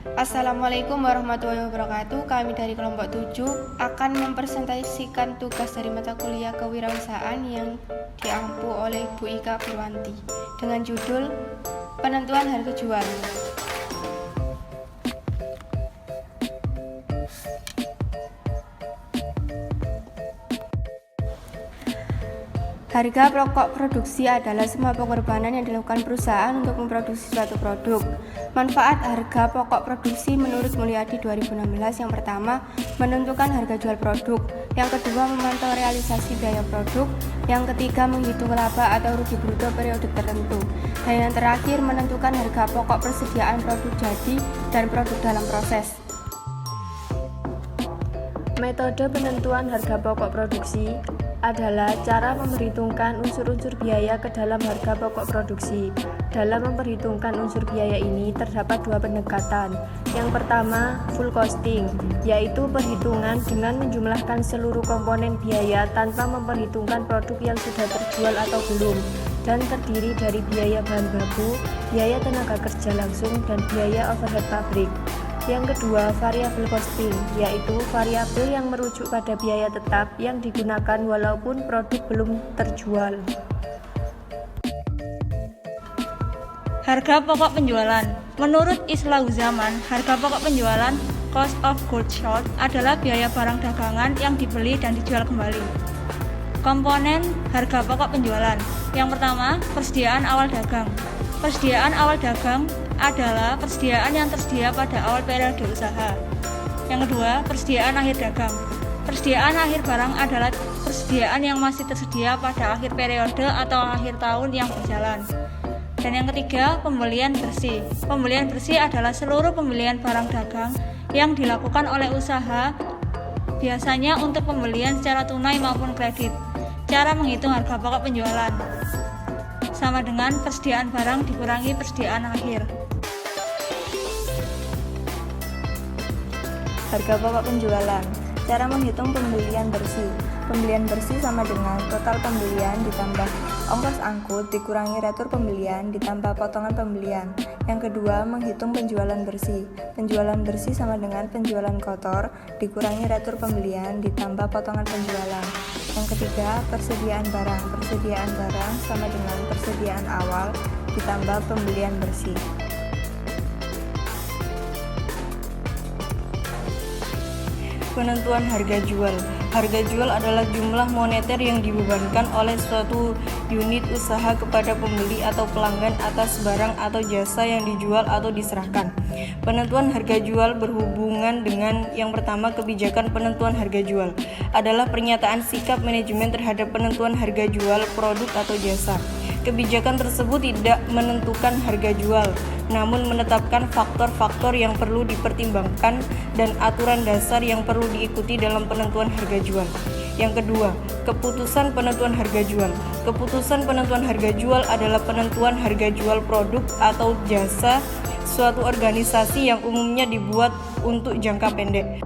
Assalamualaikum warahmatullahi wabarakatuh. Kami dari kelompok 7 akan mempresentasikan tugas dari mata kuliah kewirausahaan yang diampu oleh Bu Ika Purwanti dengan judul Penentuan Harga Jual. Harga pokok produksi adalah semua pengorbanan yang dilakukan perusahaan untuk memproduksi suatu produk. Manfaat harga pokok produksi menurut Mulyadi 2016 yang pertama, menentukan harga jual produk. Yang kedua, memantau realisasi biaya produk. Yang ketiga, menghitung laba atau rugi bruto periode tertentu. Dan yang terakhir, menentukan harga pokok persediaan produk jadi dan produk dalam proses. Metode penentuan harga pokok produksi adalah cara memperhitungkan unsur-unsur biaya ke dalam harga pokok produksi. Dalam memperhitungkan unsur biaya ini terdapat dua pendekatan. Yang pertama, full costing, yaitu perhitungan dengan menjumlahkan seluruh komponen biaya tanpa memperhitungkan produk yang sudah terjual atau belum, dan terdiri dari biaya bahan baku, biaya tenaga kerja langsung, dan biaya overhead pabrik. Yang kedua, variable costing, yaitu variabel yang merujuk pada biaya tetap yang digunakan walaupun produk belum terjual. Harga pokok penjualan. Menurut Islauzaman, harga pokok penjualan cost of goods sold adalah biaya barang dagangan yang dibeli dan dijual kembali. Komponen harga pokok penjualan. Yang pertama, persediaan awal dagang. Persediaan awal dagang adalah persediaan yang tersedia pada awal periode usaha. Yang kedua, persediaan akhir dagang. Persediaan akhir barang adalah persediaan yang masih tersedia pada akhir periode atau akhir tahun yang berjalan. Dan yang ketiga, pembelian bersih. Pembelian bersih adalah seluruh pembelian barang dagang yang dilakukan oleh usaha, biasanya untuk pembelian secara tunai maupun kredit. Cara menghitung harga pokok penjualan sama dengan persediaan barang dikurangi persediaan akhir. Harga pokok penjualan. Cara menghitung pembelian bersih. Pembelian bersih sama dengan total pembelian ditambah ongkos angkut dikurangi retur pembelian ditambah potongan pembelian. Yang kedua, menghitung penjualan bersih. Penjualan bersih sama dengan penjualan kotor dikurangi retur pembelian ditambah potongan penjualan. Yang ketiga, persediaan barang. Persediaan barang sama dengan persediaan awal ditambah pembelian bersih. Penentuan harga jual. Harga jual adalah jumlah moneter yang dibebankan oleh suatu unit usaha kepada pembeli atau pelanggan atas barang atau jasa yang dijual atau diserahkan. Penentuan harga jual berhubungan dengan yang pertama, kebijakan penentuan harga jual adalah pernyataan sikap manajemen terhadap penentuan harga jual produk atau jasa. Kebijakan tersebut tidak menentukan harga jual, namun menetapkan faktor-faktor yang perlu dipertimbangkan dan aturan dasar yang perlu diikuti dalam penentuan harga jual. Yang kedua, keputusan penentuan harga jual. Keputusan penentuan harga jual adalah penentuan harga jual produk atau jasa suatu organisasi yang umumnya dibuat untuk jangka pendek.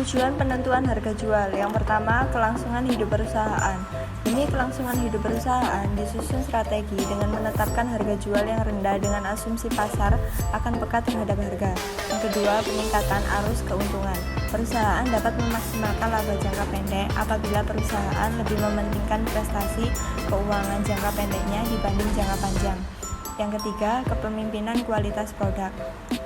Tujuan penentuan harga jual. Yang pertama, kelangsungan hidup perusahaan. Demi kelangsungan hidup perusahaan, disusun strategi dengan menetapkan harga jual yang rendah dengan asumsi pasar akan peka terhadap harga. Yang kedua, peningkatan arus keuntungan. Perusahaan dapat memaksimalkan laba jangka pendek apabila perusahaan lebih mementingkan prestasi keuangan jangka pendeknya dibanding jangka panjang. Yang ketiga, kepemimpinan kualitas produk.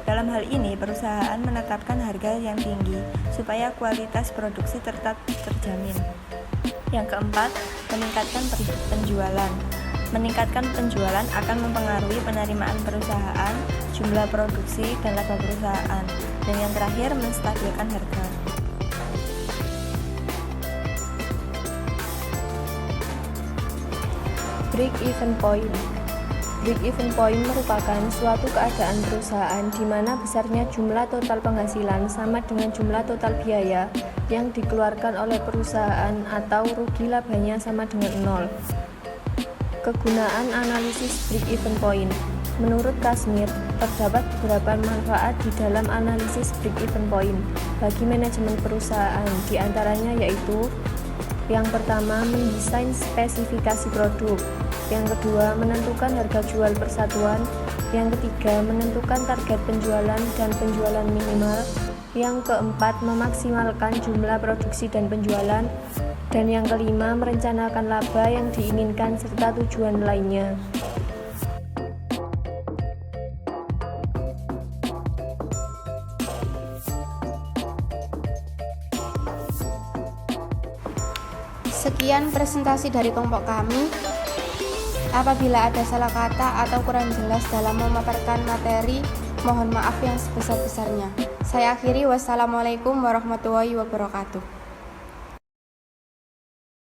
Dalam hal ini, perusahaan menetapkan harga yang tinggi supaya kualitas produksi tetap terjamin. Yang keempat, meningkatkan penjualan. Meningkatkan penjualan akan mempengaruhi penerimaan perusahaan, jumlah produksi, dan laba perusahaan. Dan yang terakhir, menstabilkan harga. Break-even point. Break-even point merupakan suatu keadaan perusahaan di mana besarnya jumlah total penghasilan sama dengan jumlah total biaya yang dikeluarkan oleh perusahaan atau rugi labanya sama dengan 0. Kegunaan analisis break-even point. Menurut Kashmir, terdapat beberapa manfaat di dalam analisis break-even point bagi manajemen perusahaan, di antaranya yaitu Yang pertama, mendesain spesifikasi produk. Yang kedua, menentukan harga jual persatuan. Yang ketiga, menentukan target penjualan dan penjualan minimal. Yang keempat, memaksimalkan jumlah produksi dan penjualan. Dan yang kelima, merencanakan laba yang diinginkan serta tujuan lainnya. Sekian presentasi dari kelompok kami. Apabila ada salah kata atau kurang jelas dalam memaparkan materi, mohon maaf yang sebesar-besarnya. Saya akhiri, wassalamualaikum warahmatullahi wabarakatuh.